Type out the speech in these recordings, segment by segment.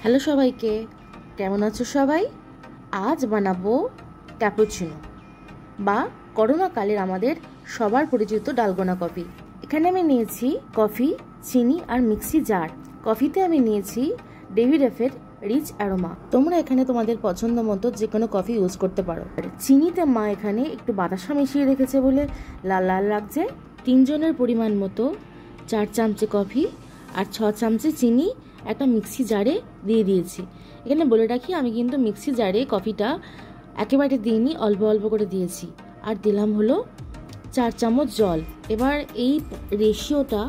Hello সবাইকে, কেমন আছো সবাই? আজ বানাবো ক্যাপুচিনো বা করোনাকালের আমাদের সবার পরিচিত ডালগোনা কফি। এখানে আমি নিয়েছি কফি, চিনি আর মিক্সি জার। কফিতে আমি নিয়েছি ডেভিড-এফের রিচ অ্যারোমা। তোমরা এখানে তোমাদের পছন্দ মতো যে কোনো কফি ইউজ করতে পারো। চিনিতে মা এখানে একটু বাতাসা মিশিয়ে রেখেছে বলে লাল লাল লাগছে। 3 জনের পরিমাণ মতো 4 চামচে কফি আর 6 চামচে চিনি একটা মিক্সি জারে দিয়ে দিয়েছি। এখানে বলে রাখি, আমি কিন্তু মিক্সি জারে কফিটা একেবারে দিইনি, অল্প অল্প করে দিয়েছি। আর দিলাম হলো 4 চামচ জল। এবার এই রেশিওটা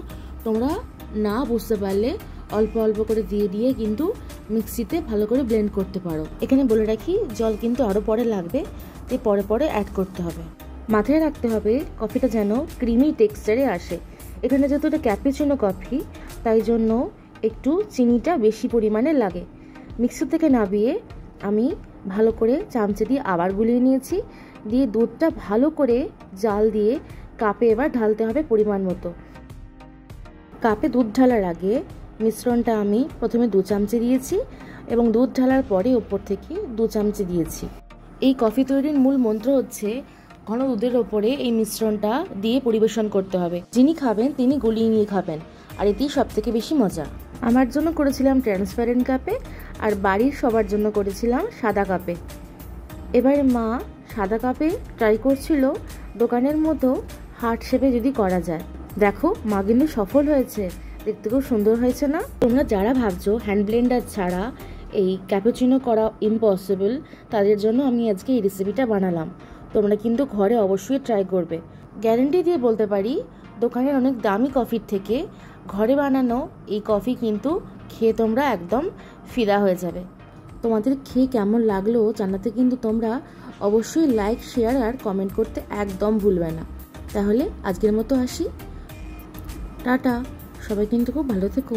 তোমরা না বুঝতে পারলে অল্প অল্প করে দিয়ে দিয়ে কিন্তু মিক্সিতে ভালো করে ব্লেন্ড করতে পারো। এখানে বলে রাখি, জল কিন্তু আরও পরে লাগবে, তাই পরে পরে অ্যাড করতে হবে। মাথায় রাখতে হবে কফিটা যেন ক্রিমি টেক্সচারে আসে। এখানে যেহেতু এটা ক্যাপুচিনো কফি, তাই জন্য একটু চিনিটা বেশি পরিমাণে লাগে। মিক্সি থেকে নামিয়ে আমি ভালো করে চামচে দিয়ে আবার গুলিয়ে নিয়েছি। দিয়ে দুধটা ভালো করে জাল দিয়ে কাপে এবার ঢালতে হবে পরিমাণ মতো। কাপে দুধ ঢালার আগে মিশ্রণটা আমি প্রথমে 2 চামচে দিয়েছি এবং দুধ ঢালার পরে ওপর থেকে 2 চামচে দিয়েছি। এই কফি তৈরির মূল মন্ত্র হচ্ছে ঘন দুধের ওপরে এই মিশ্রণটা দিয়ে পরিবেশন করতে হবে। যিনি খাবেন তিনি গুলিয়ে নিয়ে খাবেন, আর এটি সব থেকে বেশি মজা। আমার জন্য করেছিলাম ট্রান্সপারেন্ট কাপে, আর বাড়ির সবার জন্য করেছিলাম সাদা কাপে। এবারে মা সাদা কাপে ট্রাই করছিল দোকানের মতো হার্ট শেপে যদি করা যায়। দেখো, মা কিন্তু সফল হয়েছে, দেখতে খুব সুন্দর হয়েছে না? তোমরা যারা ভাবছো হ্যান্ড ব্লেন্ডার ছাড়া এই ক্যাপুচিনো করা ইম্পসিবল, তাদের জন্য আমি আজকে এই রেসিপিটা বানালাম। তোমরা কিন্তু ঘরে অবশ্যই ট্রাই করবে। গ্যারেন্টি দিয়ে বলতে পারি, দোকানের অনেক দামি কফির থেকে ঘরে বানানো এই কফি কিন্তু খেয়ে তোমরা একদম ফিদা হয়ে যাবে। তোমাদের খেয়ে কেমন লাগলো জানাতে কিন্তু তোমরা অবশ্যই লাইক, শেয়ার আর কমেন্ট করতে একদম ভুলবে না। তাহলে আজকের মতো আসি, টাটা। সবাই কিন্তু খুব ভালো থেকো।